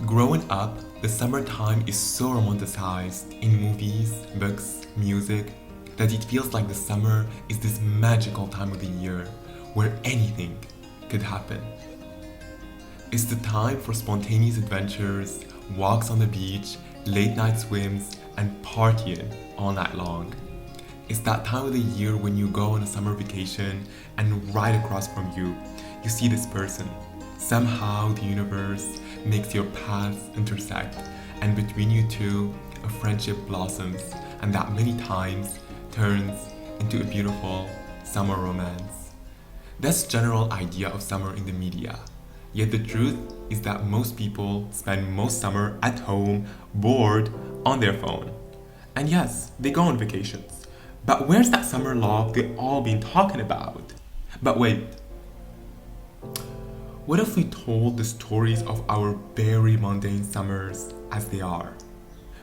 Growing up, the summertime is so romanticized in movies, books, music, that it feels like the summer is this magical time of the year where anything could happen. It's the time for spontaneous adventures, walks on the beach, late night swims, and partying all night long. It's that time of the year when you go on a summer vacation and right across from you, you see this person. Somehow the universe makes your paths intersect, and between you two, a friendship blossoms, and that many times turns into a beautiful summer romance. That's the general idea of summer in the media. Yet the truth is that most people spend most summer at home, bored, on their phone. And yes, they go on vacations. But where's that summer love they've all been talking about? But wait, what if we told the stories of our very mundane summers as they are?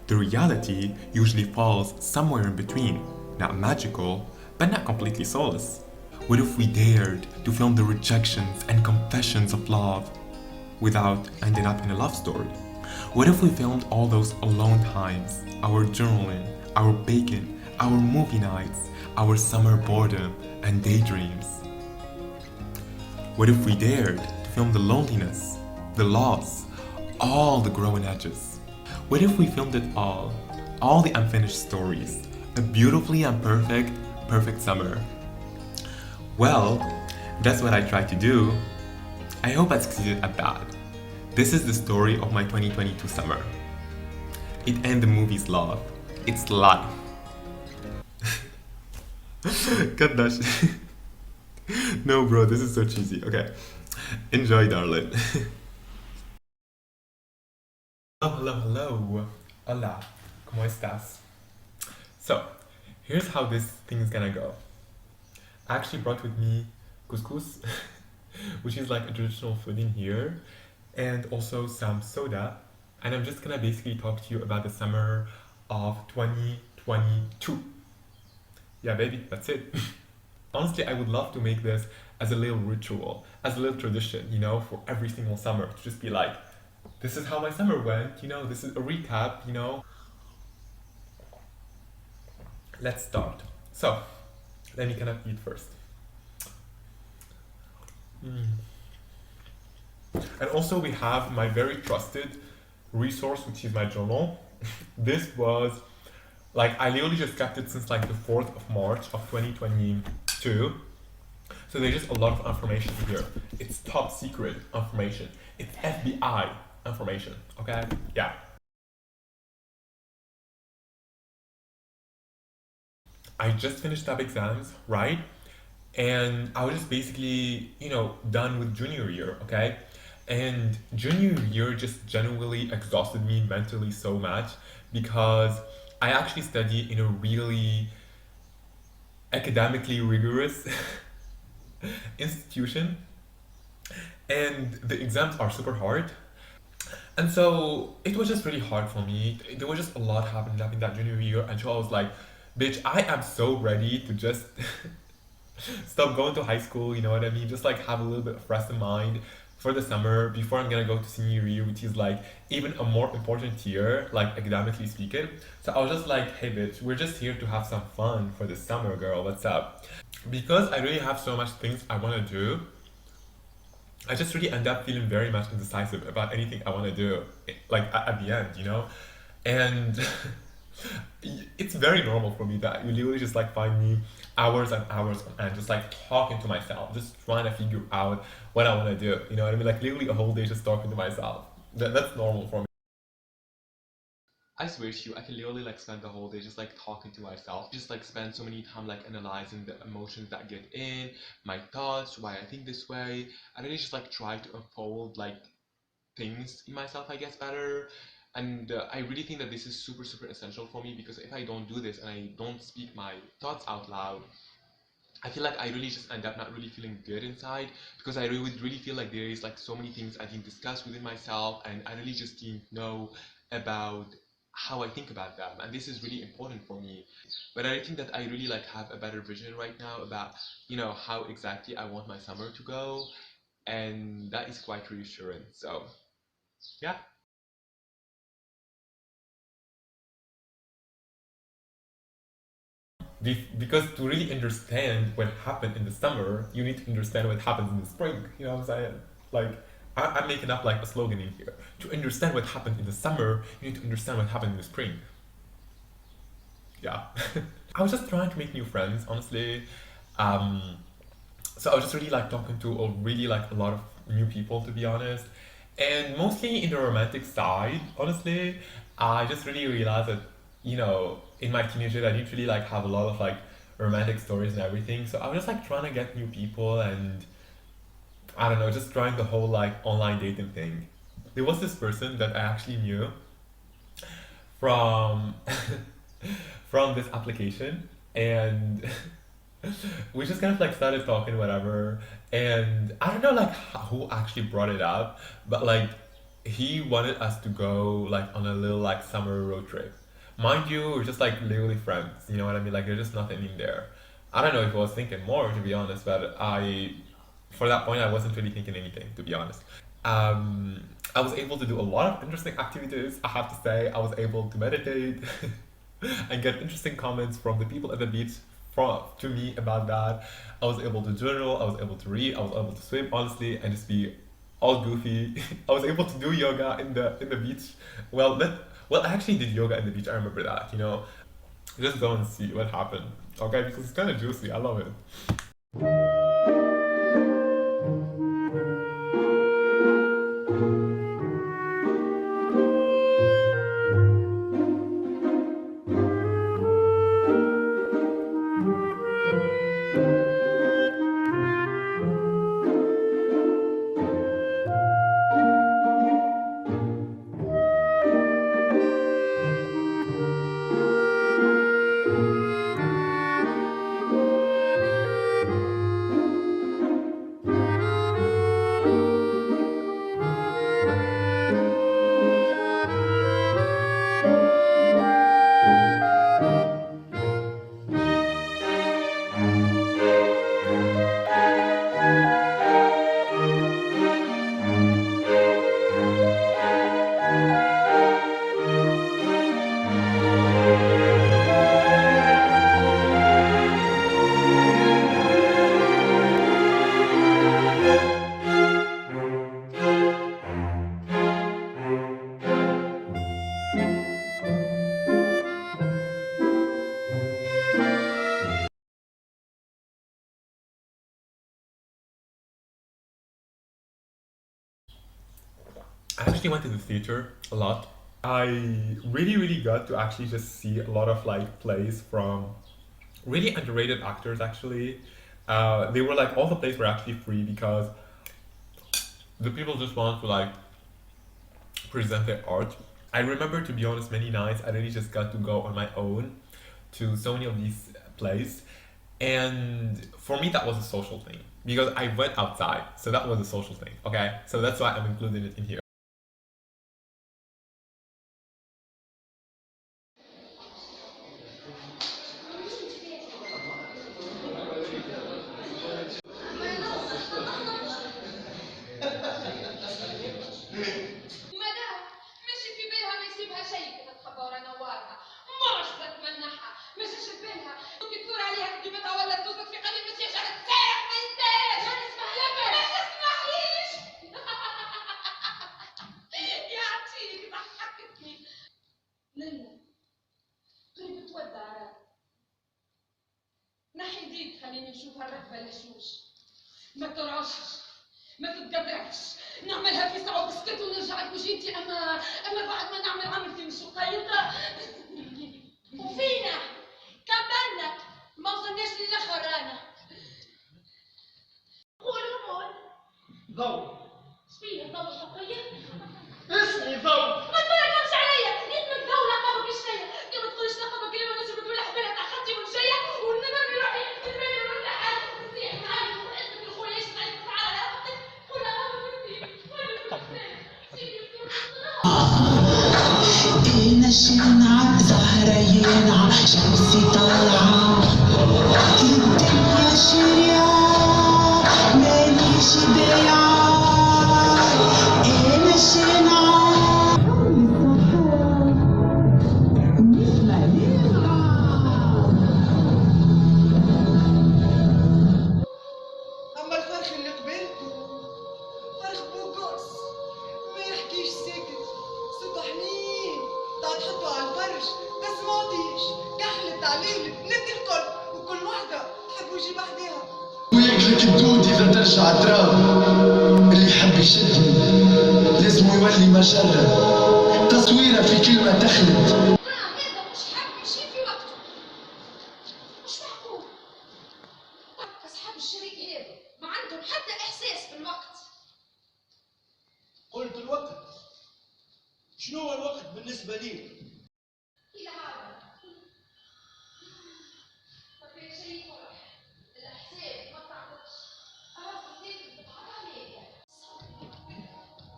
The reality usually falls somewhere in between, not magical, but not completely soulless. What if we dared to film the rejections and confessions of love without ending up in a love story? What if we filmed all those alone times, our journaling, our baking, our movie nights, our summer boredom and daydreams? What if we dared to film the loneliness, the loss, all the growing edges? What if we filmed it all the unfinished stories, a beautifully imperfect, perfect summer? Well, that's what I tried to do. I hope I succeeded at that. This is the story of my 2022 summer. It ain't the movie's love, it's life. Cut that shit. No, bro, this is so cheesy. Okay, enjoy, darling. Hello. Hola, ¿cómo estás? So, here's how this thing's gonna go. I actually brought with me couscous, which is like a traditional food in here, and also some soda. And I'm just gonna basically talk to you about the summer of 2022. Yeah, baby, that's it. Honestly, I would love to make this as a little ritual, as a little tradition, for every single summer to just be like, this is how my summer went, this is a recap, Let's start. So, let me kind of eat first. And also we have my very trusted resource, which is my journal. This was I literally just kept it since like the 4th of March of 2022. So there's just a lot of information here. It's top secret information. It's FBI information, okay? Yeah. I just finished up exams, right? And I was just basically, done with junior year, okay? And junior year just genuinely exhausted me mentally so much because I actually study in a really academically rigorous institution, and the exams are super hard. And so it was just really hard for me. There was just a lot happening up in that junior year, and so I was like, bitch, I am so ready to just stop going to high school, you know what I mean? Just like have a little bit of rest in mind for the summer before I'm gonna go to senior year, which is like even a more important year, like academically speaking. So I was just like, hey bitch, we're just here to have some fun for the summer, girl. What's up? Because I really have so much things I wanna do, I just really end up feeling very much indecisive about anything I wanna do, like at the end, And it's very normal for me that you literally just like find me hours and hours on end, just like talking to myself, just trying to figure out what I want to do. You know what I mean? Like literally a whole day just talking to myself. That's normal for me. I swear to you, I can literally like spend the whole day just like talking to myself, just like spend so many time like analyzing the emotions that get in, my thoughts, why I think this way. I really just like try to unfold like things in myself, I guess, better. And I really think that this is super, super essential for me because if I don't do this and I don't speak my thoughts out loud, I feel like I really just end up not really feeling good inside because I really would really feel like there is like so many things I didn't discuss within myself and I really just didn't know about how I think about them, and this is really important for me. But I think that I really like have a better vision right now about how exactly I want my summer to go, and that is quite reassuring. So yeah. Because to really understand what happened in the summer, you need to understand what happens in the spring. You know what I'm saying? Like, I'm making up like a slogan in here. To understand what happened in the summer, you need to understand what happened in the spring. Yeah. I was just trying to make new friends, honestly. Um, so I was just really like talking to really like a lot of new people, to be honest. And mostly in the romantic side, honestly, I just really realized that, in my teenage years, I didn't really like have a lot of like romantic stories and everything. So I was just like trying to get new people and I don't know, just trying the whole like online dating thing. There was this person that I actually knew from from this application and we just kind of like started talking whatever and I don't know like who actually brought it up but like he wanted us to go like on a little like summer road trip. Mind you, we're just like literally friends, you know what I mean? Like there's just nothing in there. I don't know if I was thinking more to be honest, but I for that point I wasn't really thinking anything to be honest. um I was able to do a lot of interesting activities. I have to say I was able to meditate and get interesting comments from the people at the beach to me about that. I was able to journal, I was able to read, I was able to swim honestly and just be all goofy. I was able to do yoga in the beach. Well, I actually did yoga in the beach. I remember that. Just go and see what happened. Okay, because it's kind of juicy. I love it. I actually went to the theater a lot. I really, really got to actually just see a lot of like plays from really underrated actors. Actually, they were like all the plays were actually free because the people just want to like present their art. I remember, to be honest, many nights I really just got to go on my own to so many of these plays, and for me that was a social thing because I went outside, so that was a social thing. Okay, so that's why I'm including it in here. مدام ماشي في بالها ما يسيبها شيء كده تخبر نوارها مش بتمنحها مش في بالها ممكن تدور عليها تجيبتها ولا توصل في قلب بس يا شهر تسارح ما ينتاج ما نسمح لك ما تسمحليش يا عتيك ضحكتني ليلى قريب تودع راه نحي يديك خليني نشوف هالركبه لشوش ما ترعشش ما تتقدرش نعملها في ساعة بسكت ونرجع لوجيتي اما بعد ما نعمل عملتي مش قايدة وفينا كملنا ما وصلناش للاخر رانا قولوا مول ضوء شفيه ضوء شقية اسمي ضوء ما تبركمش عليا اسمك ضوء لقبك الشيء كي ما تقولش لقبك اللي ما نجم تقول حبيبه تاع خالتي والجايه والنمر يروح يحكي البيت ولا حاجه نصيح معايا واسمك الخويا ايش معايا تعالى كل نشرنا زهرينا شمسي طالعة الدنيا شريعة ماليش بيعة نشرنا مش مالينا أرجوكس ما يحكيش ساكت صوته حنين تعال تحطه على الفرش بس ما عطيش كحلت عليه البنات الكل وكل وحدة تحب يجي بحديها وياكلك الدود إذا ترجع تراب اللي يحب يشدني لازم يولي مجرة تصويرة في كلمة تخلد هذا مش حب شي في وقته مش معقول أصحاب الشريك هذا ما عندهم حتى إحساس بالوقت قلت الوقت. شنو هو الوقت بالنسبة لي؟ إلى هذا طب يا شيء فرح الإحساس ما تعرفش أعرف كيف بتعرف عليك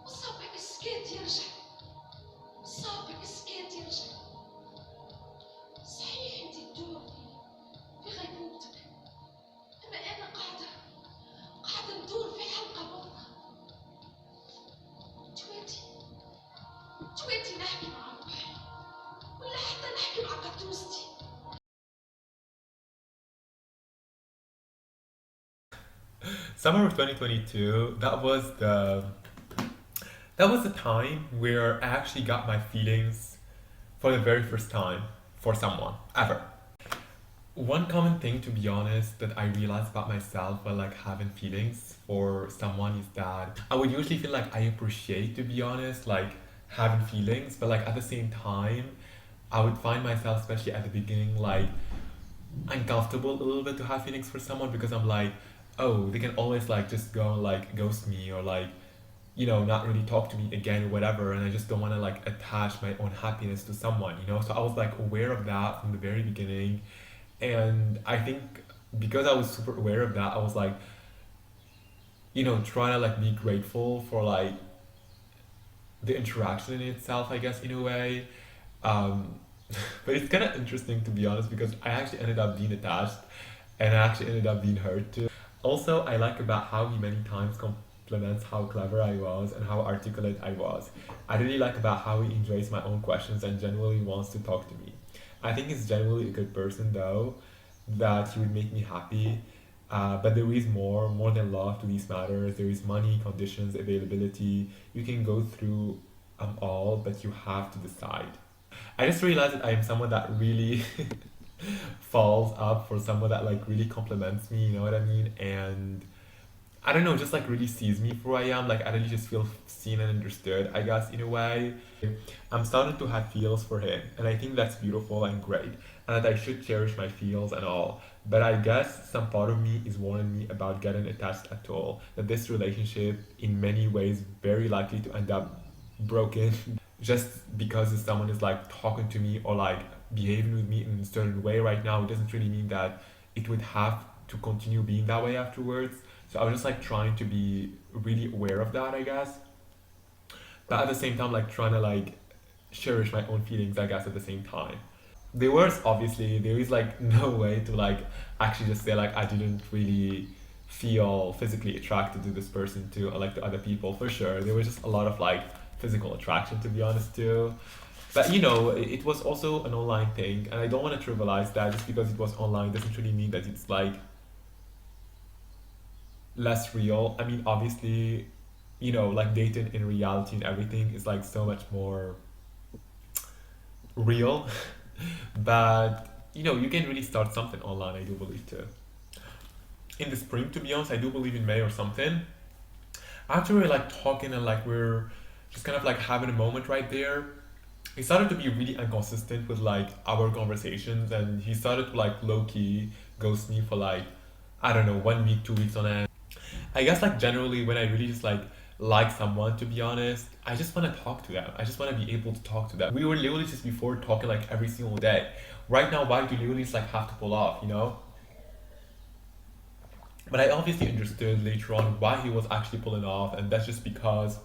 صابك سكات يرجع صابك سكات يرجع صحيح انت تدور في غيبوبتك اما انا قاعده ندور في حلقه مضغه تواتي نحكي مع روحي ولا حتى نحكي مع قدوستي Summer of 2022, that was the time where I actually got my feelings for the very first time for someone ever. One common thing, to be honest, that I realized about myself while like having feelings for someone is that I would usually feel like I appreciate, to be honest, like having feelings, but like at the same time, I would find myself, especially at the beginning, like uncomfortable a little bit to have feelings for someone because I'm like, oh, they can always like just go and like ghost me or like, you know, not really talk to me again or whatever, and I just don't want to like attach my own happiness to someone, you know. So I was like aware of that from the very beginning, and I think because I was super aware of that, I was like, you know, trying to like be grateful for like the interaction in itself, I guess, in a way. Um, but it's kind of interesting, to be honest, because I actually ended up being attached and I actually ended up being hurt too. Also, I like about how he many times compliments how clever I was and how articulate I was. I really like about how he enjoys my own questions and genuinely wants to talk to me. I think he's genuinely a good person though, that he would make me happy. But there is more than love to these matters. There is money, conditions, availability. You can go through all, but you have to decide. I just realized that I am someone that really falls up for someone that like really compliments me, you know what I mean? And I don't know, just like really sees me for who I am. Like I really just feel seen and understood, I guess, in a way. I'm starting to have feels for him, and I think that's beautiful and great, and that I should cherish my feels and all. But I guess some part of me is warning me about getting attached at all. That this relationship, in many ways, very likely to end up broken just because if someone is like talking to me or like behaving with me in a certain way right now, it doesn't really mean that it would have to continue being that way afterwards. So I was just like trying to be really aware of that, I guess. But at the same time, like trying to like cherish my own feelings, I guess, at the same time. There is like no way to like actually just say like I didn't really feel physically attracted to this person too, or like to other people for sure. There was just a lot of like physical attraction, to be honest too. But you know, it was also an online thing, and I don't want to trivialize that. Just because it was online doesn't really mean that it's like less real. I mean, obviously, you know, like dating in reality and everything is like so much more real. But you know, you can really start something online, I do believe too. In the spring, to be honest, I do believe in May or something. After we're like talking and like we're just kind of like having a moment right there, he started to be really inconsistent with like our conversations, and he started to like low-key ghost me for like, I don't know, 1 week, 2 weeks on end. I guess like generally when I really just like someone, to be honest, I just want to talk to them. I just want to be able to talk to them. We were literally just before talking like every single day. Right now, why do you literally just like have to pull off, you know? But I obviously understood later on why he was actually pulling off, and that's just because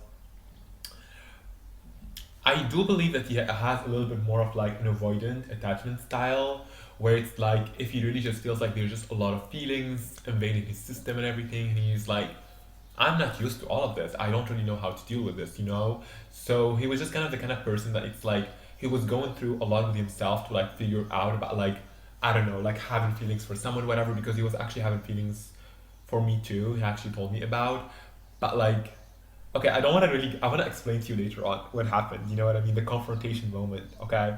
I do believe that he has a little bit more of like an avoidant attachment style, where it's like if he really just feels like there's just a lot of feelings invading his system and everything, and he's like, I'm not used to all of this. I don't really know how to deal with this, you know? So he was just kind of the kind of person that it's like he was going through a lot with himself to like figure out about like, I don't know, like having feelings for someone, whatever, because he was actually having feelings for me too. He actually told me about, but like Okay, I don't want to really. I want to explain to you later on what happened. You know what I mean? The confrontation moment. Okay,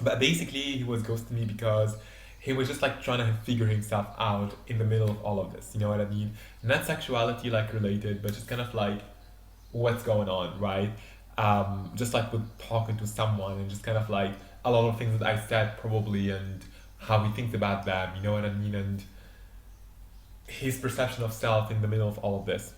but basically he was ghosting me because he was just like trying to figure himself out in the middle of all of this. You know what I mean? Not sexuality like related, but just kind of like what's going on, right? Just like with talking to someone and just kind of like a lot of things that I said probably and how he thinks about them. You know what I mean? And his perception of self in the middle of all of this.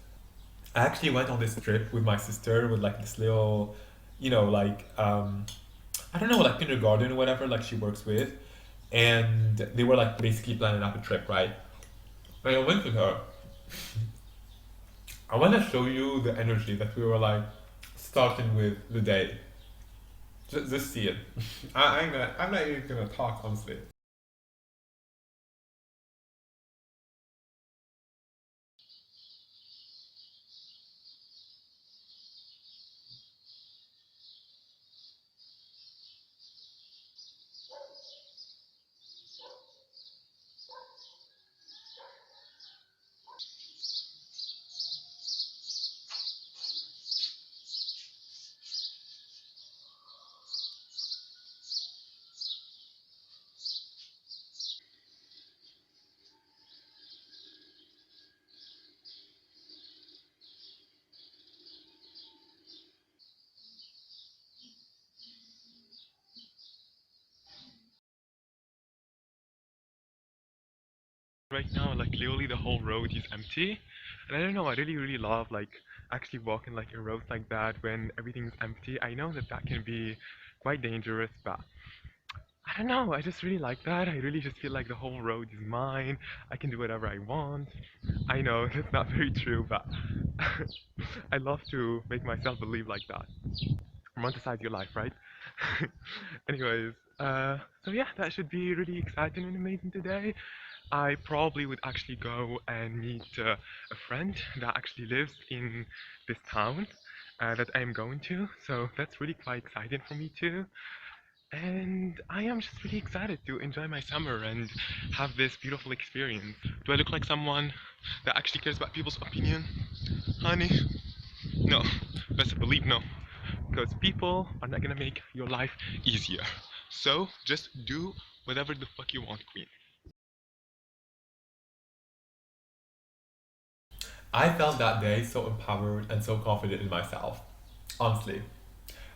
I actually went on this trip with my sister with like this little, like I don't know, like kindergarten or whatever, like she works with, and they were like basically planning out a trip, right? And I went with her. I want to show you the energy that we were like starting with the day. Just see it. I'm not even gonna talk honestly. Right now, like literally the whole road is empty, and I don't know. I really love like actually walking like a road like that when everything is empty. I know that that can be quite dangerous, but I don't know. I just really like that. I really just feel like the whole road is mine. I can do whatever I want. I know that's not very true, but I love to make myself believe like that. Romanticize your life, right? Anyways, so yeah, that should be really exciting and amazing today. I probably would actually go and meet a friend that actually lives in this town that I am going to. So that's really quite exciting for me too. And I am just really excited to enjoy my summer and have this beautiful experience. Do I look like someone that actually cares about people's opinion? Honey, no. Best believe no. Because people are not gonna make your life easier. So just do whatever the fuck you want, queen. I felt that day so empowered and so confident in myself. Honestly.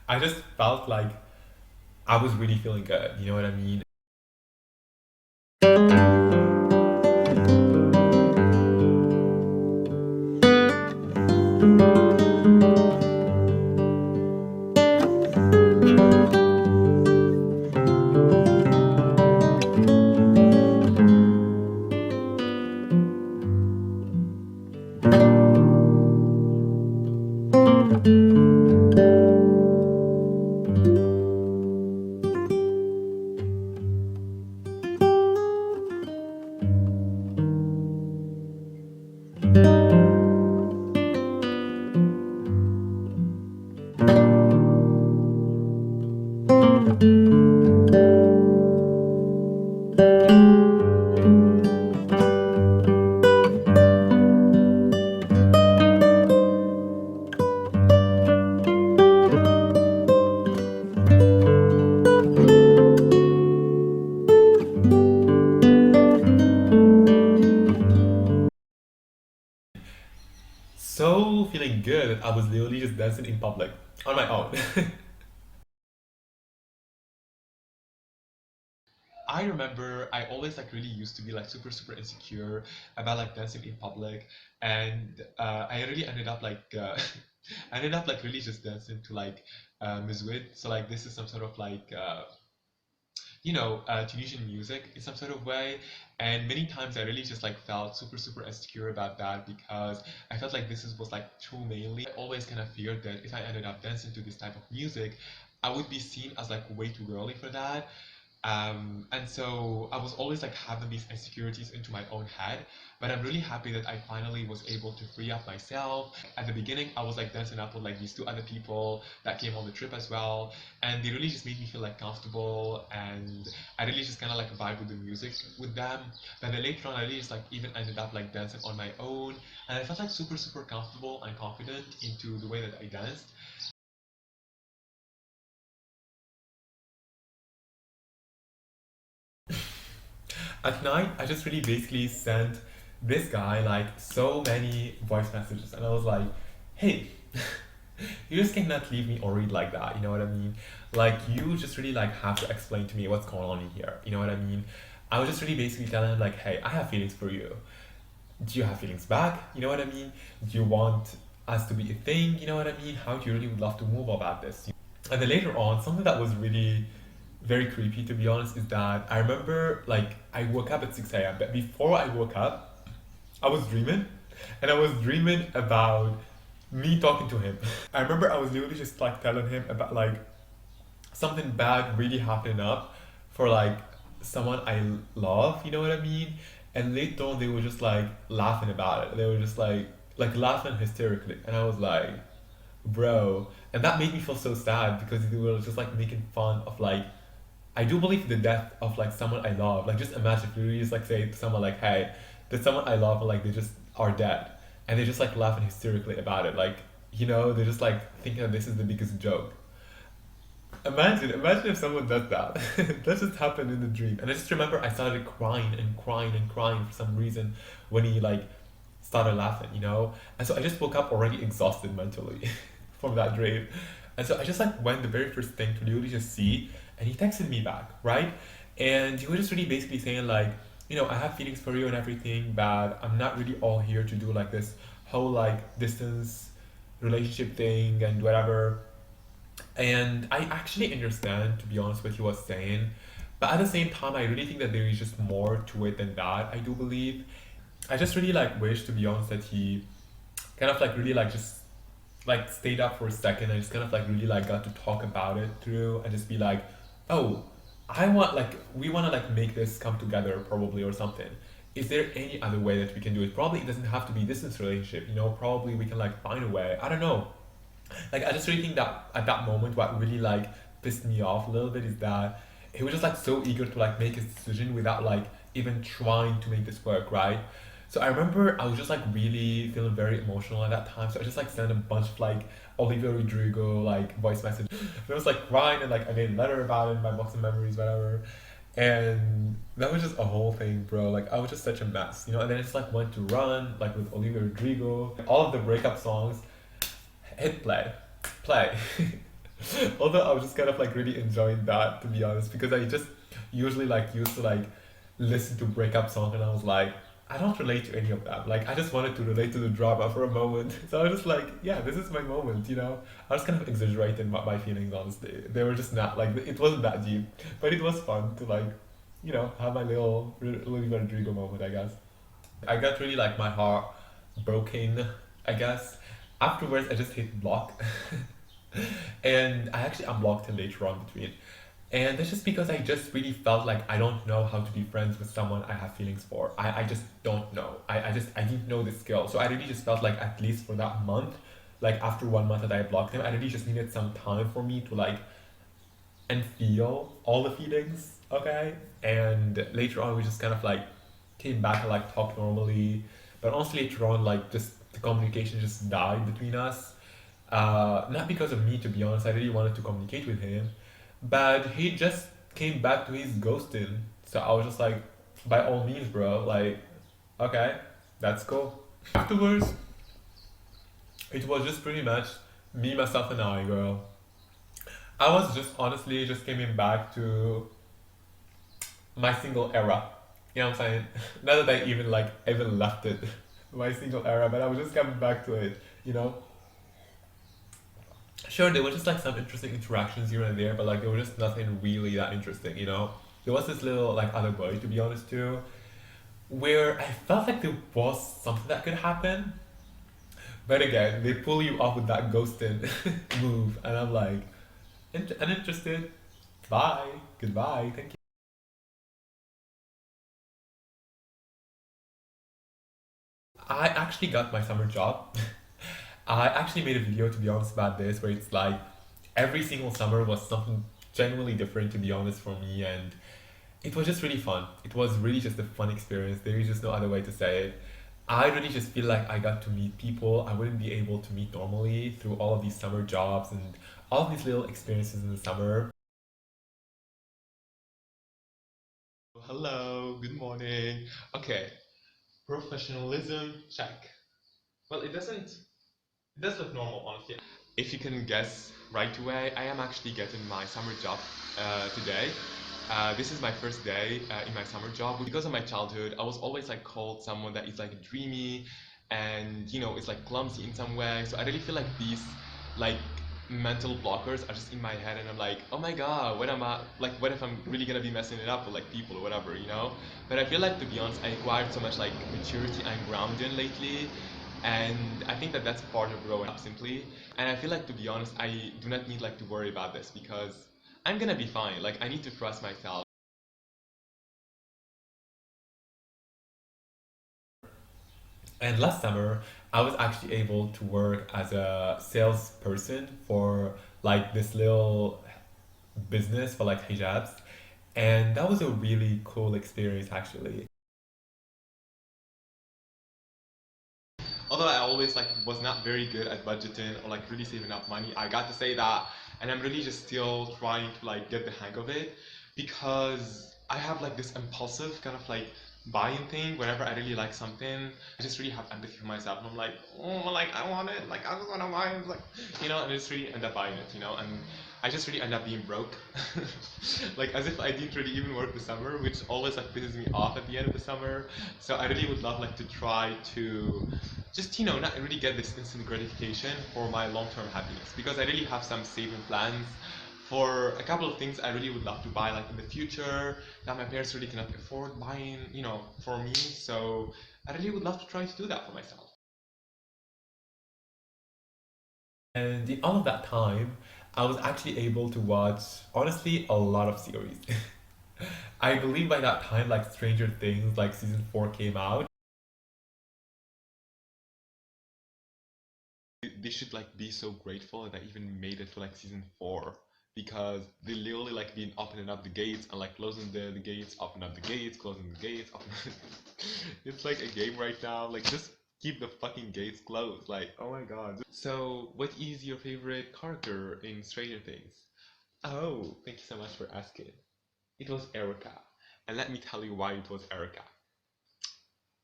I just felt like I was really feeling good. You know what I mean? So feeling good that I was literally just dancing in public on my own. I remember I always like really used to be like super insecure about like dancing in public, and I really ended up like I ended up like really just dancing to like Mizwit. So like this is some sort of like Tunisian music in some sort of way. And many times I really just like felt super insecure about that because I felt like was like too mainly. I always kind of feared that if I ended up dancing to this type of music, I would be seen as like way too girly for that. And so I was always like having these insecurities into my own head, but I'm really happy that I finally was able to free up myself. At the beginning, I was like dancing up with like these two other people that came on the trip as well, and they really just made me feel like comfortable, and I really just kind of like vibe with the music with them. But then later on, I really just like even ended up like dancing on my own, and I felt like super comfortable and confident into the way that I danced. At night, I just really basically sent this guy like so many voice messages, and I was like, hey, you just cannot leave me or read like that, you know what I mean? Like, you just really like have to explain to me what's going on in here, you know what I mean? I was just really basically telling him, like, hey, I have feelings for you. Do you have feelings back? You know what I mean? Do you want us to be a thing? You know what I mean? How do you really would love to move about this? And then later on, something that was really very creepy to be honest is that I remember like I woke up at 6 a.m. but before I woke up, I was dreaming, and I was dreaming about me talking to him. I remember I was literally just like telling him about like something bad really happening up for like someone I love, you know what I mean? And later on they were just like laughing about it. They were just like laughing hysterically. And I was like, bro. And that made me feel so sad because they were just like making fun of like I do believe the death of like someone I love. Like just imagine if you really just like say to someone like, hey, there's someone I love and like they just are dead. And they just like laughing hysterically about it. Like, you know, they're just like thinking that this is the biggest joke. Imagine if someone does that. That just happened in the dream. And I just remember I started crying and crying and crying for some reason when he like started laughing, you know? And so I just woke up already exhausted mentally from that dream. And so I just like went the very first thing to literally just see, and he texted me back, right? And he was just really basically saying like, you know, I have feelings for you and everything, but I'm not really all here to do like this whole like distance relationship thing and whatever. And I actually understand, to be honest, what he was saying. But at the same time, I really think that there is just more to it than that, I do believe. I just really like wish, to be honest, that he kind of like really like just like stayed up for a second and just kind of like really like got to talk about it through and just be like, oh, I want like we want to like make this come together probably or something. Is there any other way that we can do it? Probably it doesn't have to be distance relationship, you know, probably we can like find a way. I don't know. Like I just really think that at that moment what really like pissed me off a little bit is that he was just like so eager to like make his decision without like even trying to make this work, right? So I remember I was just like really feeling very emotional at that time. So I just like sent a bunch of like Olivia Rodrigo like voice message. I was like crying and like I made a letter about it in my box of memories, whatever. And that was just a whole thing, bro. Like I was just such a mess, you know. And then I just like went to run like with Olivia Rodrigo. All of the breakup songs, hit play. Although I was just kind of like really enjoying that to be honest, because I just usually like used to like listen to breakup songs and I was like, I don't relate to any of them. Like I just wanted to relate to the drama for a moment. So I was just like, yeah, this is my moment, you know. I was kind of exaggerating my feelings honestly. They were just not like it wasn't that deep, but it was fun to like, you know, have my little Olivia Rodrigo moment, I guess. I got really like my heart broken, I guess. Afterwards, I just hit block, and I actually unblocked him later on between. And that's just because I just really felt like I don't know how to be friends with someone I have feelings for. I just don't know. I didn't know the skill. So I really just felt like at least for that month, like after 1 month that I blocked him, I really just needed some time for me to like and feel all the feelings, okay? And later on we just kind of like came back and like talked normally. But honestly later on like just the communication just died between us. Not because of me to be honest, I really wanted to communicate with him. But he just came back to his ghosting. So I was just like, by all means, bro, like, okay, that's cool. Afterwards, it was just pretty much me, myself, and I, girl. I was just honestly just coming back to my single era. You know what I'm saying? Not that I even left it, my single era, but I was just coming back to it, you know? Sure, there was just like some interesting interactions here and there, but like there was just nothing really that interesting, you know? There was this little like other boy, to be honest, too, where I felt like there was something that could happen, but again, they pull you off with that ghosting move, and I'm like, uninterested. Bye. Goodbye. Thank you. I actually got my summer job. I actually made a video, to be honest, about this, where it's like every single summer was something genuinely different, to be honest, for me, and it was just really fun. It was really just a fun experience. There is just no other way to say it. I really just feel like I got to meet people I wouldn't be able to meet normally through all of these summer jobs and all of these little experiences in the summer. Hello, good morning. Okay, professionalism, check. Well, it does look normal, honestly. If you can guess right away, I am actually getting my summer job today. This is my first day in my summer job. Because of my childhood, I was always like called someone that is like dreamy and is like clumsy in some way. So I really feel like these like mental blockers are just in my head, and I'm like, oh my god, what am I like? What if I'm really gonna be messing it up with like people or whatever? But I feel like, to be honest, I acquired so much like maturity and grounding lately, and I think that that's part of growing up simply. And I feel like, to be honest, I do not need like to worry about this because I'm gonna be fine. Like, I need to trust myself. And last summer, I was actually able to work as a salesperson for like this little business for like hijabs, and that was a really cool experience actually. Although I always like was not very good at budgeting or like really saving up money, I got to say that, and I'm really just still trying to like get the hang of it, because I have like this impulsive kind of like buying thing whenever I really like something. I just really have empathy for myself, and I'm like, oh, like I want it, like I just want to buy it, like and I just really end up buying it, and I just really end up being broke, like as if I didn't really even work the summer, which always like pisses me off at the end of the summer. So I really would love like to try to just not really get this instant gratification for my long-term happiness, because I really have some saving plans for a couple of things I really would love to buy like in the future that my parents really cannot afford buying for me. So I really would love to try to do that for myself. And in all of that time, I was actually able to watch, honestly, a lot of series. I believe by that time, like Stranger Things, like season 4 came out. They should like be so grateful that I even made it to like season 4, because they literally like been opening up the gates and like closing the gates, opening up the gates, closing the gates, it's like a game right now. Like, just keep the fucking gates closed. Like, oh my god. So, what is your favorite character in Stranger Things? Oh, thank you so much for asking. It was Erica. And let me tell you why it was Erica.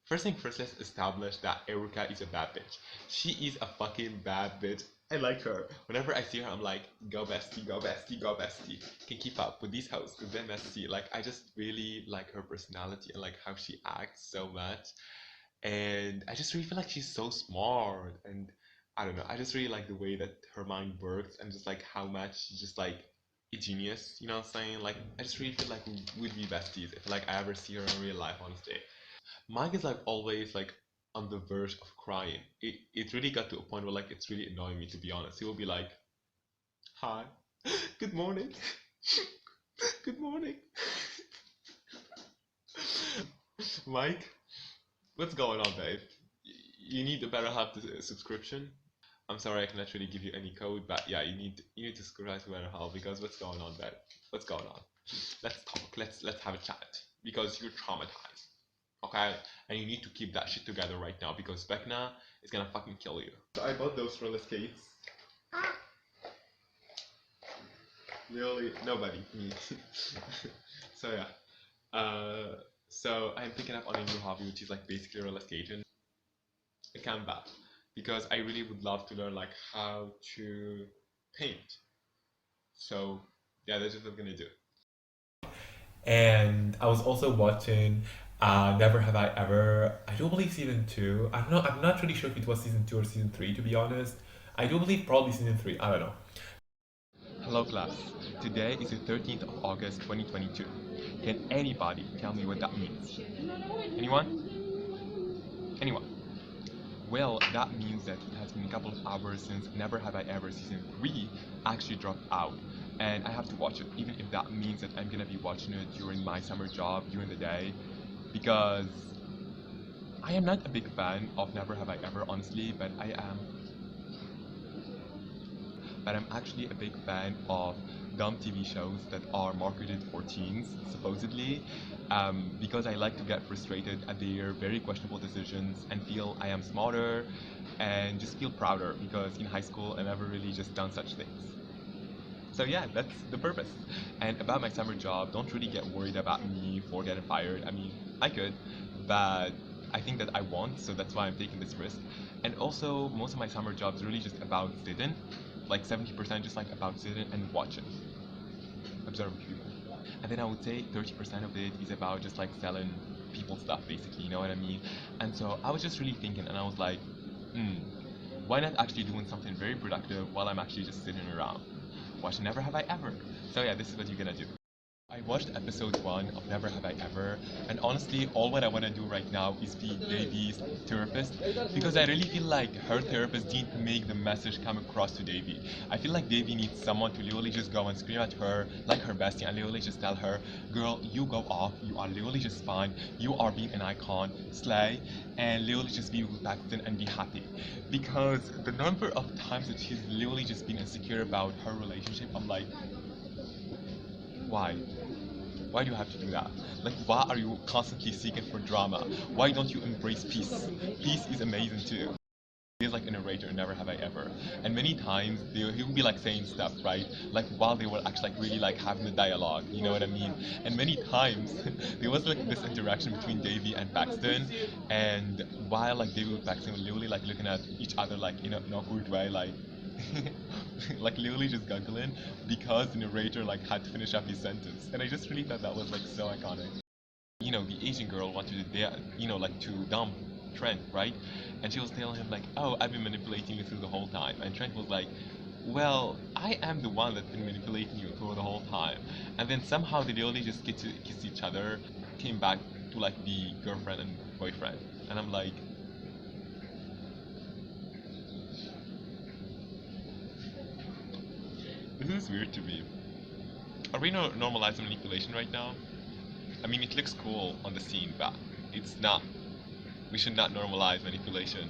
First thing first, let's establish that Erica is a bad bitch. She is a fucking bad bitch. I like her. Whenever I see her, I'm like, go bestie, go bestie, go bestie. Can keep up with these hoes because they're messy. Like, I just really like her personality and like how she acts so much. And I just really feel like she's so smart. And I don't know, I just really like the way that her mind works, and just like how much she's just like a genius. You know what I'm saying? Like, I just really feel like we would be besties if like I ever see her in real life, honestly. Mike is like always like on the verge of crying. It really got to a point where like it's really annoying me, to be honest. He will be like, "Hi, good morning, good morning." Mike, what's going on, babe? You need to better have the subscription. I'm sorry, I cannot really give you any code, but yeah, you need to subscribe to Better Help, because what's going on, babe? What's going on? Let's talk. Let's have a chat, because you're traumatized. Okay, and you need to keep that shit together right now, because Vecna is gonna fucking kill you. So I bought those roller skates. Literally nobody, me. So yeah, so I'm picking up on a new hobby, which is like basically roller skating. A Canva, because I really would love to learn like how to paint. So yeah, that's just what I'm gonna do. And I was also watching Never Have I Ever. I do believe season two. I don't know. I'm not really sure if it was season two or season three, to be honest. I do believe probably season three. I don't know. Hello, class. Today is the 13th of August, 2022. Can anybody tell me what that means? Anyone? Anyone? Well, that means that it has been a couple of hours since Never Have I Ever season 3 actually dropped out. And I have to watch it, even if that means that I'm gonna be watching it during my summer job during the day. Because I am not a big fan of Never Have I Ever, honestly, but I'm actually a big fan of dumb TV shows that are marketed for teens, supposedly, because I like to get frustrated at their very questionable decisions and feel I am smarter and just feel prouder because in high school I never really just done such things. So yeah, that's the purpose. And about my summer job, don't really get worried about me for getting fired. I mean, I could, but I think that I won't, so that's why I'm taking this risk. And also, most of my summer jobs really just about sitting, like 70% just like about sitting and watching, observing people. And then I would say 30% of it is about just like selling people stuff, basically, you know what I mean? And so I was just really thinking, and I was like, hmm, why not actually doing something very productive while I'm actually just sitting around? Watch Never Have I Ever. So yeah, this is what you're gonna do. I watched episode 1 of Never Have I Ever, and honestly, all what I want to do right now is be Davy's therapist because I really feel like her therapist didn't make the message come across to Davy. I feel like Davy needs someone to literally just go and scream at her like her bestie and literally just tell her, girl, you go off, you are literally just fine, you are being an icon, slay, and literally just be with Paxton and be happy. Because the number of times that she's literally just been insecure about her relationship, I'm like, why? Why do you have to do that? Like, why are you constantly seeking for drama? Why don't you embrace peace? Peace is amazing too. He's like a narrator, never have I ever. And many times he would be like saying stuff, right? Like while they were actually like really like having a dialogue, you know what I mean? And many times there was like this interaction between Davy and Paxton, and while like Davy and Paxton were literally like looking at each other like in an awkward way, like like literally just guggling because the narrator like had to finish up his sentence, and I just really thought that was like so iconic. You know, the Asian girl wanted to dare, you know, like to dump Trent, right? And she was telling him like, oh, I've been manipulating you through the whole time, and Trent was like, well, I am the one that's been manipulating you through the whole time. And then somehow they literally just get to kiss each other, came back to like be girlfriend and boyfriend, and I'm like, this is weird to me. Are we normalizing manipulation right now? I mean, it looks cool on the scene, but it's not. We should not normalize manipulation.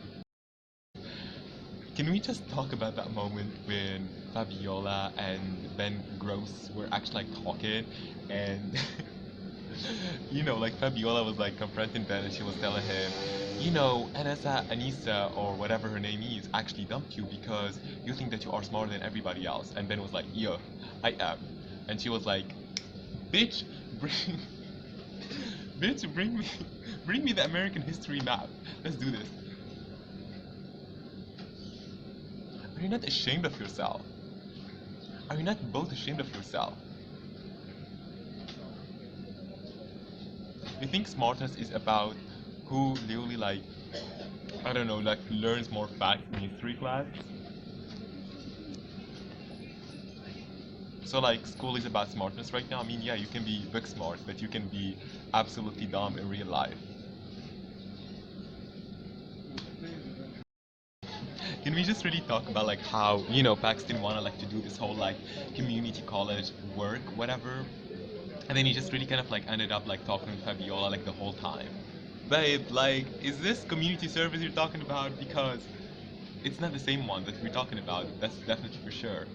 Can we just talk about that moment when Fabiola and Ben Gross were actually like talking, and you know, like Fabiola was like confronting Ben and she was telling him, you know, Anissa, or whatever her name is, actually dumped you because you think that you are smarter than everybody else. And Ben was like, yeah, I am. And she was like, bitch, bring, bitch, bring me the American history map. Let's do this. Are you not ashamed of yourself? Are you not both ashamed of yourself? You think smartness is about who literally like, I don't know, like learns more facts in history class? So like school is about smartness right now? I mean, yeah, you can be book smart, but you can be absolutely dumb in real life. Can we just really talk about like how, you know, Paxton wanted like to do this whole like community college work, whatever, and then he just really kind of like ended up like talking with Fabiola like the whole time. Babe, like, is this community service you're talking about? Because it's not the same one that we're talking about. That's definitely for sure.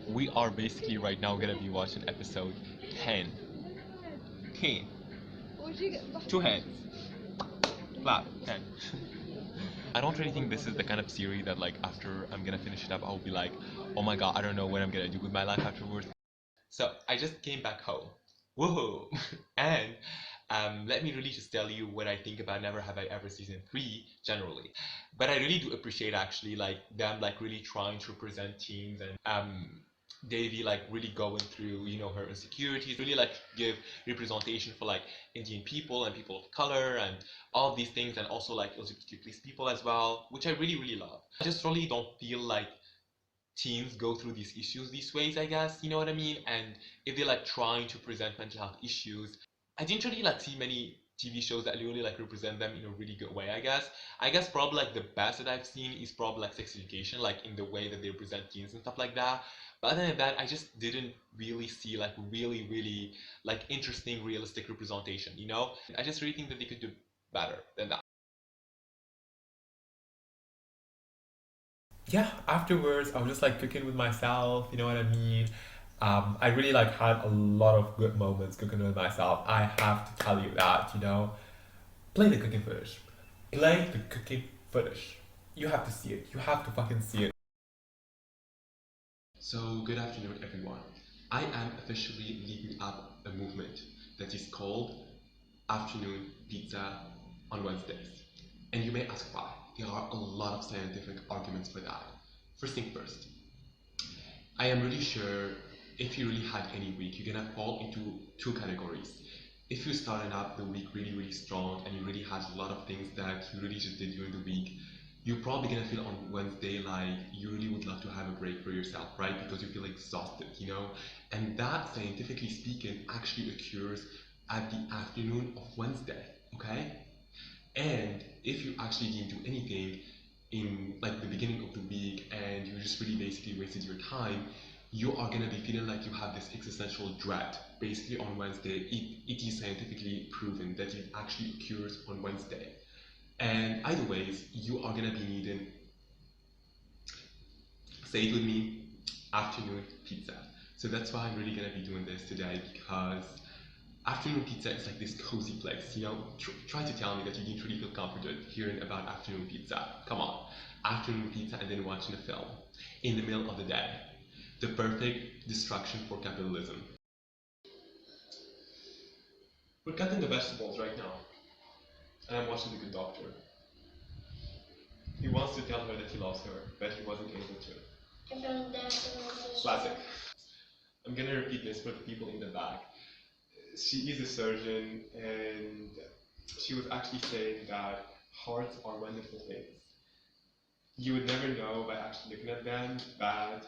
We are basically right now gonna be watching episode 10. 10. Two hands. Clap. 10. I don't really think this is the kind of series that like after I'm gonna finish it up I'll be like, oh my god, I don't know what I'm gonna do with my life afterwards. So I just came back home. Woohoo! And let me really just tell you what I think about Never Have I Ever season 3 generally. But I really do appreciate actually like them like really trying to represent teens, and Davy like really going through, you know, her insecurities, really like give representation for like Indian people and people of color and all these things, and also like LGBTQ plus people as well, which I really love. I just really don't feel like teens go through these issues these ways, I guess, you know what I mean? And if they're like trying to present mental health issues, I didn't really like see many TV shows that really like represent them in a really good way, I guess. I guess probably like the best that I've seen is probably like Sex Education, like in the way that they represent teens and stuff like that. But other than that, I just didn't really see like really like interesting realistic representation, you know? I just really think that they could do better than that. yeah, afterwards I was just like cooking with myself, you know what I mean? I really like had a lot of good moments cooking with myself. I have to tell you that, you know. Play the cooking footage. Play the cooking footage. You have to see it. You have to fucking see it. So, good afternoon, everyone. I am officially leading up a movement that is called Afternoon Pizza on Wednesdays. And you may ask why. There are a lot of scientific arguments for that. First thing first, I am really sure if you really had any week, you're gonna fall into two categories. If you started out the week really, really strong and you really had a lot of things that you really just did during the week, you're probably gonna feel on Wednesday like you really would love to have a break for yourself, right? Because you feel exhausted, you know? And that, scientifically speaking, actually occurs at the afternoon of Wednesday, okay? And if you actually didn't do anything in like the beginning of the week and you just really basically wasted your time, you are gonna be feeling like you have this existential dread. Basically on Wednesday, it is scientifically proven that it actually occurs on Wednesday. And either ways, you are gonna be needing, say it with me, afternoon pizza. So that's why I'm really gonna be doing this today because afternoon pizza is like this cozy place, you know. Try to tell me that you didn't really feel confident hearing about afternoon pizza. Come on, afternoon pizza and then watching a film in the middle of the day. The perfect distraction for capitalism. We're cutting the vegetables right now, and I'm watching The Good Doctor. He wants to tell her that he loves her, but he wasn't able to. Classic. I'm gonna repeat this for the people in the back. She is a surgeon, and she was actually saying that hearts are wonderful things. You would never know by actually looking at them that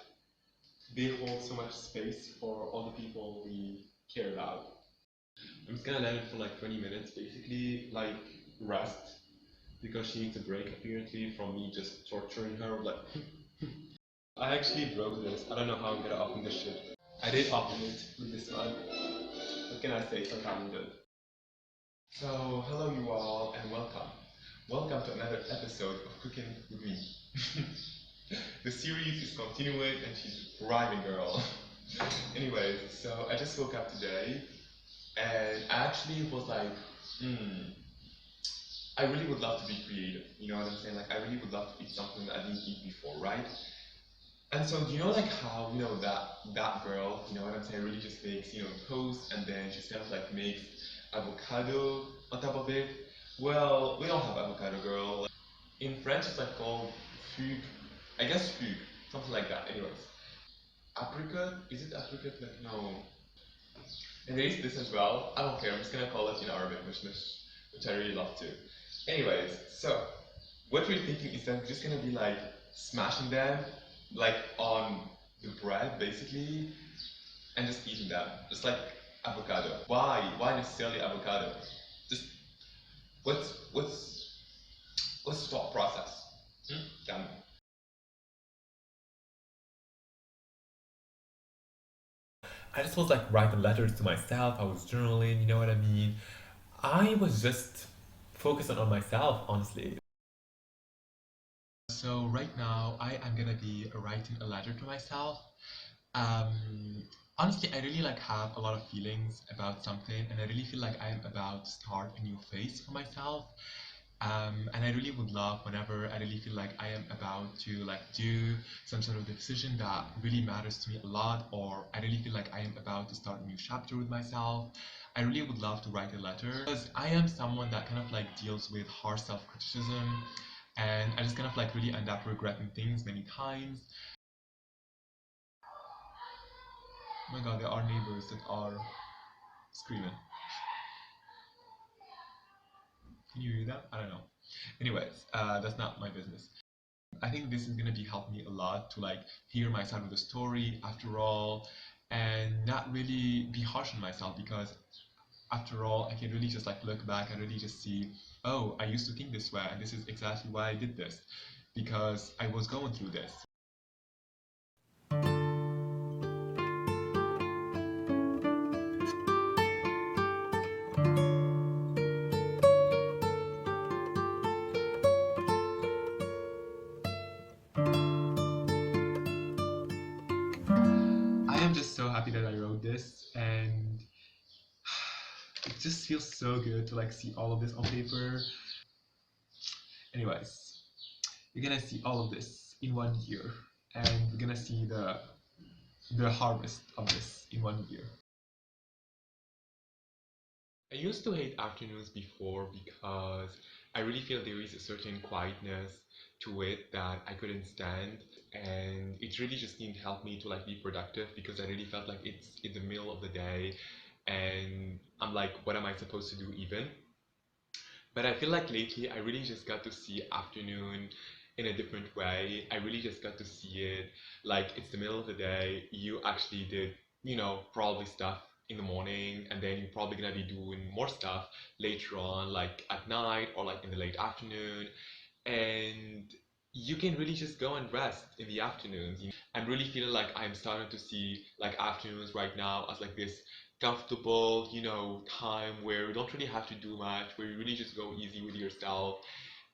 they hold so much space for all the people we care about. I'm just gonna let it for like 20 minutes, basically, like rest, because she needs a break apparently from me just torturing her. Like, I actually broke this. I don't know how I'm gonna open this shit. I did open it with this one. What can I say? Sometimes good. So, hello you all, and welcome. Welcome to another episode of Cooking with Me. The series is continuing, and she's thriving, girl. Anyways, so I just woke up today, and I actually was like, hmm, I really would love to be creative. You know what I'm saying? Like, I really would love to eat something that I didn't eat before, right? And so, do you know, like, how, you know, that girl, you know what I'm saying, really just makes, you know, toast, and then she kind of like makes avocado on top of it. Well, we don't have avocado, girl. In French, it's like called fugue. I guess fugue, something like that. Anyways, apricot. Is it apricot? Like no. And there is this as well. I don't care. I'm just gonna call it in Arabic, which I really love to. Anyways, so what we're thinking is that we're just gonna be like smashing them, like on the bread, basically, and just eating them, just like avocado. Why? Why necessarily avocado? Just what's what's the thought process? Tell me. I just was like writing letters to myself. I was journaling, you know what I mean? I was just focusing on myself, honestly. So right now, I am gonna be writing a letter to myself. Honestly, I really like have a lot of feelings about something, and I really feel like I'm about to start a new phase for myself. And I really would love whenever I really feel like I am about to like do some sort of decision that really matters to me a lot, or I really feel like I am about to start a new chapter with myself. I really would love to write a letter because I am someone that kind of like deals with harsh self-criticism, and I just kind of like really end up regretting things many times. Oh my god, there are neighbors that are screaming. Can you hear that? I don't know. Anyways, that's not my business. I think this is gonna be helping me a lot to like hear my side of the story after all, and not really be harsh on myself because after all, I can really just like look back and really just see, oh, I used to think this way, and this is exactly why I did this because I was going through this. happy that I wrote this, and it just feels so good to like see all of this on paper. Anyways, you're gonna see all of this in 1 year, and we're gonna see the harvest of this in 1 year. I used to hate afternoons before because I really feel there is a certain quietness to it that I couldn't stand, and it really just didn't help me to like be productive because I really felt like it's in the middle of the day and I'm like, what am I supposed to do even? But I feel like lately I really just got to see afternoon in a different way. I really just got to see it like it's the middle of the day. You actually did, probably stuff in the morning, and then you're probably gonna be doing more stuff later on, like at night or like in the late afternoon. And you can really just go and rest in the afternoons. I'm really feeling like I'm starting to see like afternoons right now as like this comfortable, time where you don't really have to do much, where you really just go easy with yourself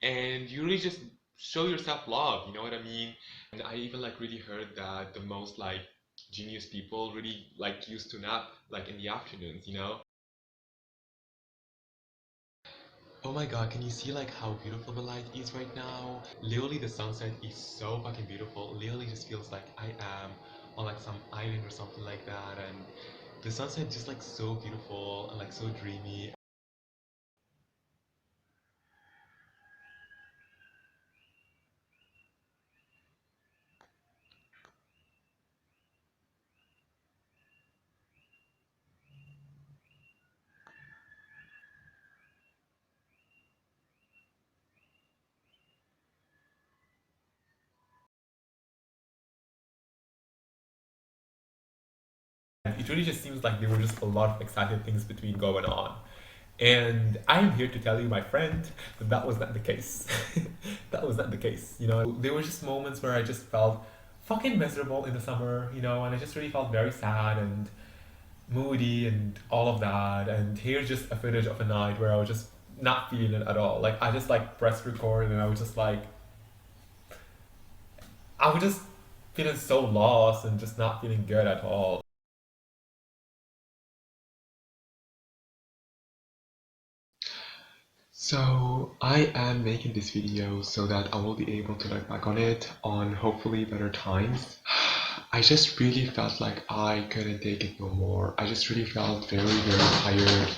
and you really just show yourself love, you know what I mean? And I even like really heard that the most like genius people really like used to nap like in the afternoons. Oh my god, can you see like how beautiful the light is right now? Literally the sunset is so fucking beautiful. Literally just feels like I am on like some island or something like that, and the sunset just like so beautiful and like so dreamy. It really just seems like there were just a lot of exciting things between going on. And I am here to tell you, my friend, that that was not the case. That was not the case. There were just moments where I just felt fucking miserable in the summer, and I just really felt very sad and moody and all of that. And here's just a footage of a night where I was just not feeling it at all. Like I just like pressed record and I was just like, I was just feeling so lost and just not feeling good at all. So I am making this video so that I will be able to look back on it on hopefully better times. I just really felt like I couldn't take it no more. I just really felt very, very tired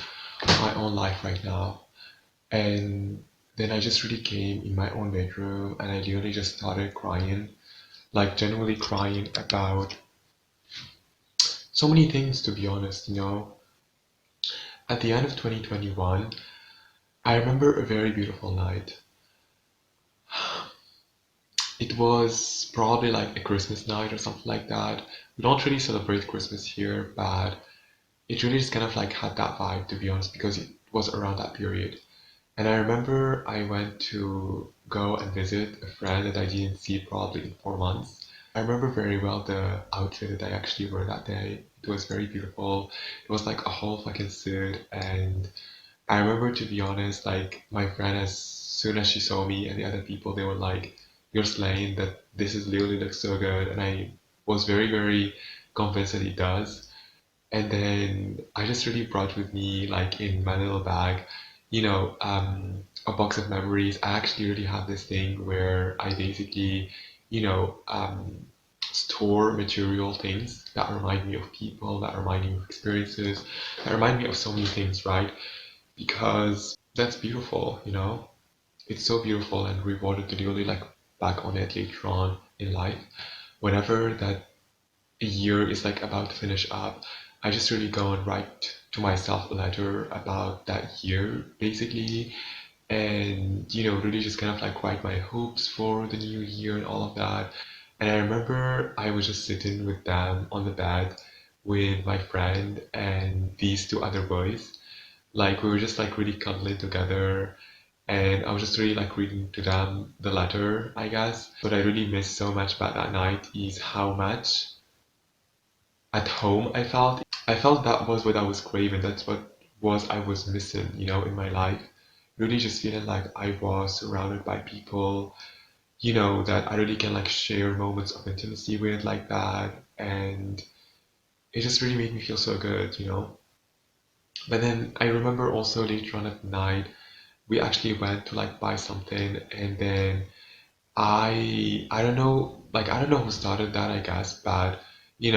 of my own life right now. And then I just really came in my own bedroom and I literally just started crying, like genuinely crying about so many things, to be honest. At the end of 2021, I remember a very beautiful night. It was probably like a Christmas night or something like that. We don't really celebrate Christmas here, but it really just kind of like had that vibe, to be honest, because it was around that period. And I remember I went to go and visit a friend that I didn't see probably in 4 months. I remember very well the outfit that I actually wore that day. It was very beautiful. It was like a whole fucking suit, and I remember, to be honest, like my friend, as soon as she saw me and the other people, they were like, "You're slaying, that this is literally looks so good," and I was very, very convinced that it does. And then I just really brought with me, like in my little bag, a box of memories. I actually really have this thing where I basically, store material things that remind me of people, that remind me of experiences, that remind me of so many things, right? Because that's beautiful. It's so beautiful and rewarded to really like back on it later on in life. Whenever that a year is like about to finish up, I just really go and write to myself a letter about that year, basically, and really just kind of like write my hopes for the new year and all of that. And I remember I was just sitting with them on the bed with my friend and these two other boys, like we were just like really cuddling together, and I was just really like reading to them the letter, I guess. What I really missed so much about that night is how much at home I felt. I felt that was what I was craving. That's what was I was missing, in my life. Really just feeling like I was surrounded by people, that I really can like share moments of intimacy with like that. And it just really made me feel so good, But then I remember also later on at night, we actually went to like buy something, and then I don't know, like I don't know who started that, I guess, but we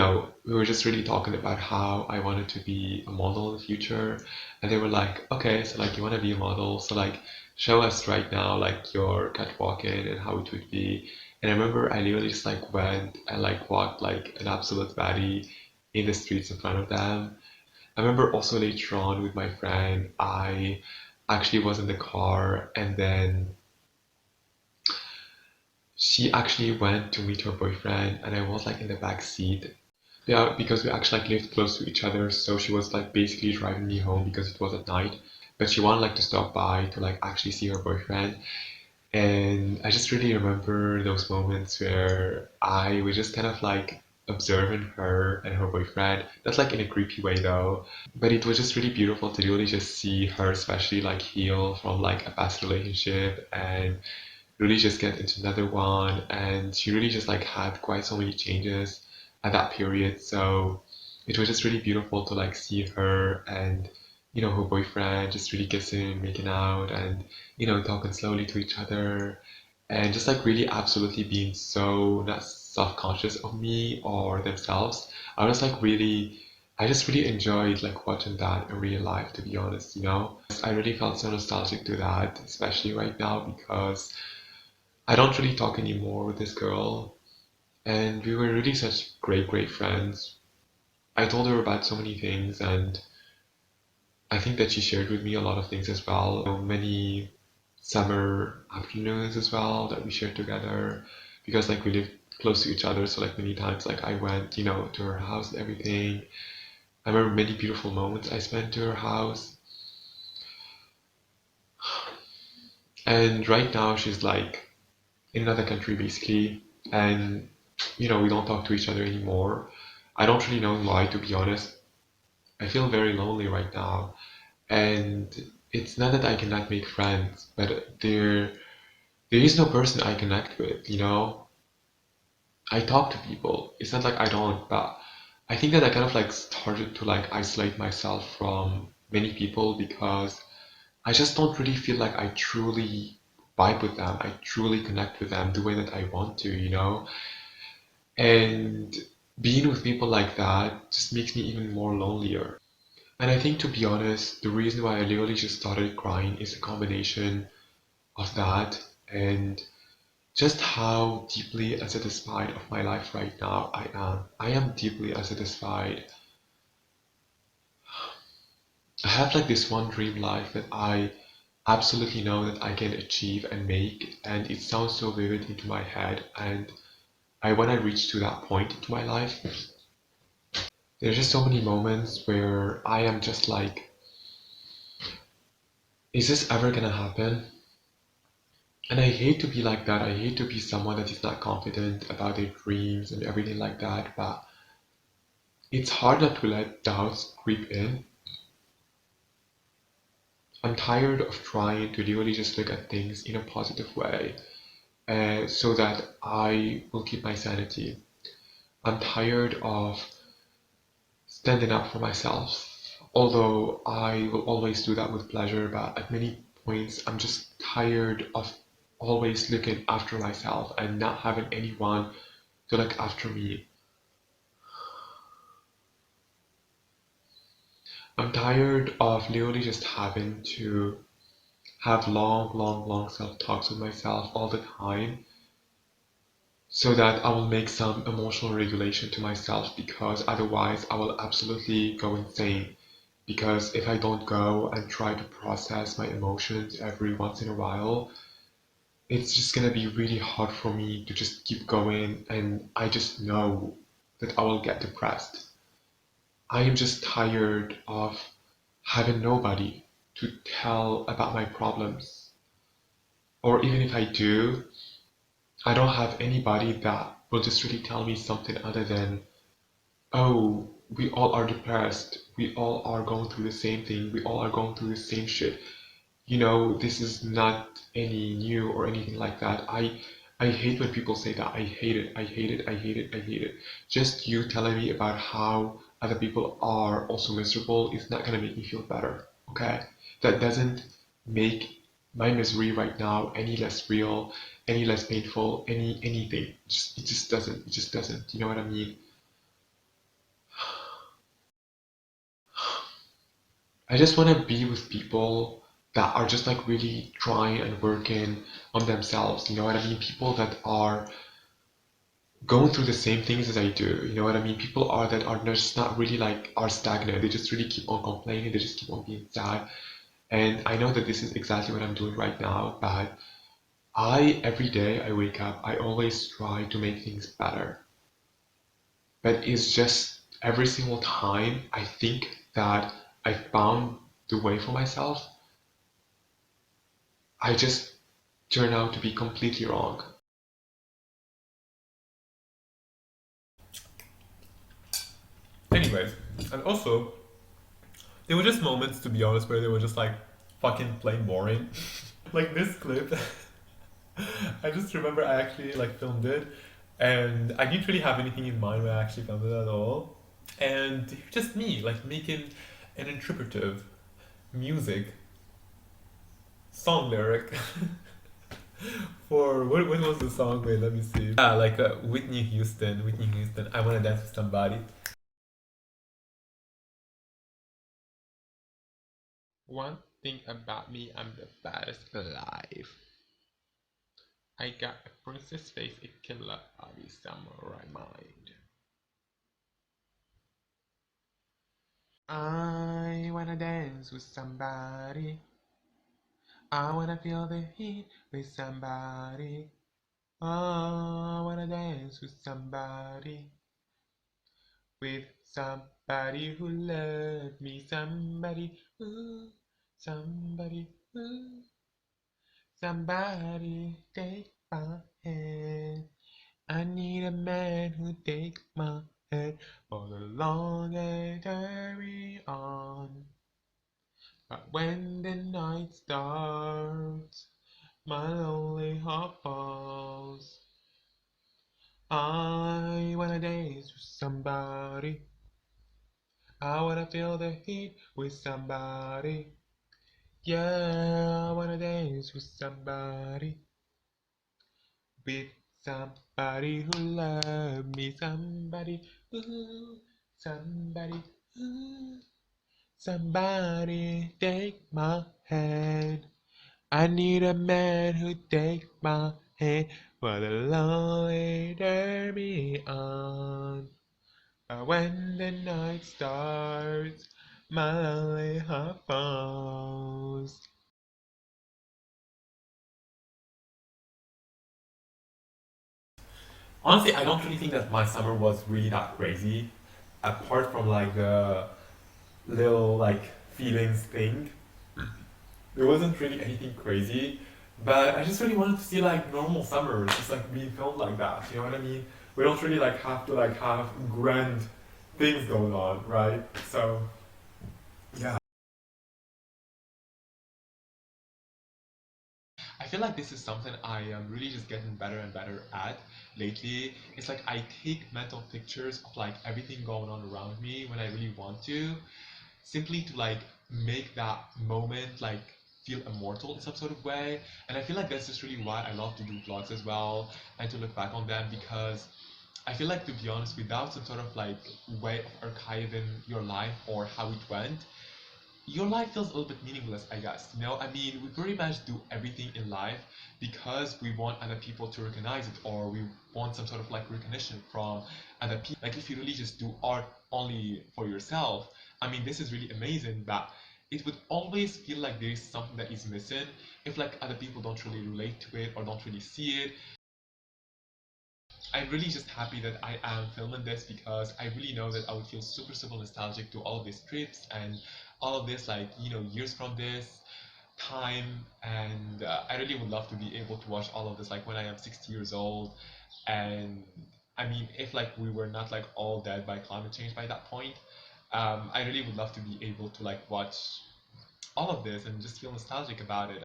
were just really talking about how I wanted to be a model in the future, and they were like, okay, so like you want to be a model, so like show us right now like your catwalking and how it would be. And I remember I literally just like went and like walked like an absolute baddie in the streets in front of them. I remember also later on with my friend, I actually was in the car, and then she actually went to meet her boyfriend, and I was like in the back seat. Yeah, because we actually like lived close to each other, so she was like basically driving me home because it was at night. But she wanted like to stop by to like actually see her boyfriend. And I just really remember those moments where I was just kind of like observing her and her boyfriend. That's like in a creepy way though. But it was just really beautiful to really just see her, especially like heal from like a past relationship and really just get into another one. And she really just like had quite so many changes at that period. So it was just really beautiful to like see her and her boyfriend just really kissing, making out, and talking slowly to each other, and just like really absolutely being so not self-conscious of me or themselves. I just really enjoyed like watching that in real life, to be honest. I really felt so nostalgic to that, especially right now because I don't really talk anymore with this girl, and we were really such great friends. I told her about so many things, and I think that she shared with me a lot of things as well. Many summer afternoons as well that we shared together because like we lived close to each other. So like many times like I went, to her house and everything. I remember many beautiful moments I spent to her house. And right now she's like in another country basically, and we don't talk to each other anymore. I don't really know why, to be honest. I feel very lonely right now, and it's not that I cannot make friends, but there is no person I connect with. I talk to people. It's not like I don't, but I think that I kind of like started to like isolate myself from many people because I just don't really feel like I truly vibe with them. I truly connect with them the way that I want to. And being with people like that just makes me even more lonelier. And I think, to be honest, the reason why I literally just started crying is a combination of that and just how deeply unsatisfied of my life right now I am. I am deeply unsatisfied. I have like this one dream life that I absolutely know that I can achieve and make, and it sounds so vivid into my head. And when I reach to that point into my life, there's just so many moments where I am just like, is this ever gonna happen? And I hate to be like that. I hate to be someone that is not confident about their dreams and everything like that. But it's hard not to let doubts creep in. I'm tired of trying to really just look at things in a positive way so that I will keep my sanity. I'm tired of standing up for myself, although I will always do that with pleasure, but at many points I'm just tired of always looking after myself and not having anyone to look after me. I'm tired of literally just having to have long self-talks with myself all the time so that I will make some emotional regulation to myself because otherwise I will absolutely go insane. Because if I don't go and try to process my emotions every once in a while, it's just gonna be really hard for me to just keep going, and I just know that I will get depressed. I am just tired of having nobody to tell about my problems. Or even if I do, I don't have anybody that will just really tell me something other than, oh, we all are depressed. We all are going through the same thing. We all are going through the same shit. This is not any new or anything like that. I hate when people say that. I hate it. I hate it. I hate it. I hate it. Just you telling me about how other people are also miserable, it's not gonna make me feel better. Okay? That doesn't make my misery right now any less real, any less painful, anything. It just doesn't. It just doesn't. You know what I mean? I just want to be with people that are just like really trying and working on themselves. You know what I mean? People that are going through the same things as I do. You know what I mean? People are that are just not really like are stagnant. They just really keep on complaining. They just keep on being sad. And I know that this is exactly what I'm doing right now. But every day I wake up, I always try to make things better. But it's just every single time I think that I found the way for myself, I just turn out to be completely wrong. Anyways, and also, there were just moments, to be honest, where they were just like fucking plain boring. Like this clip, I just remember I actually like filmed it, and I didn't really have anything in mind when I actually filmed it at all. And just me, like making an interpretive music song lyric for what was the song? Wait, let me see. Yeah, like Whitney Houston. Whitney Houston. I wanna dance with somebody. One thing about me, I'm the baddest alive. I got a princess face, a killer body, samurai mind. I wanna dance with somebody. I wanna feel the heat with somebody. Oh, I wanna dance with somebody. With somebody who loves me. Somebody, ooh, somebody, ooh. Somebody take my hand. I need a man who takes my hand for the long and carry on. But when the night starts, my lonely heart falls. I wanna dance with somebody. I wanna feel the heat with somebody. Yeah, I wanna dance with somebody. With somebody who loves me. Somebody, ooh, somebody, ooh. Somebody take my hand. I need a man who takes my hand for the lonely journey on. But when the night starts, my lonely heart falls. Honestly, I don't really think that my summer was really that crazy, apart from like the little like feelings thing. There wasn't really anything crazy, but I just really wanted to see like normal summers, just like being filmed like that. You know what I mean? We don't really like have to like have grand things going on, right? So yeah. I feel like this is something I am really just getting better and better at lately. It's like I take mental pictures of like everything going on around me when I really want to, simply to like make that moment like feel immortal in some sort of way. And I feel like that's just really why I love to do vlogs as well and to look back on them, because I feel like, to be honest, without some sort of like way of archiving your life or how it went, your life feels a little bit meaningless, I guess. You know, I mean, we pretty much do everything in life because we want other people to recognize it, or we want some sort of like recognition from other people. Like, if you really just do art only for yourself, I mean, this is really amazing, but it would always feel like there is something that is missing if like other people don't really relate to it or don't really see it. I'm really just happy that I am filming this because I really know that I would feel super, super nostalgic to all of these trips and all of this, like, you know, years from this time. And I really would love to be able to watch all of this, like, when I am 60 years old. And I mean, if like we were not like all dead by climate change by that point, I really would love to be able to like watch all of this and just feel nostalgic about it.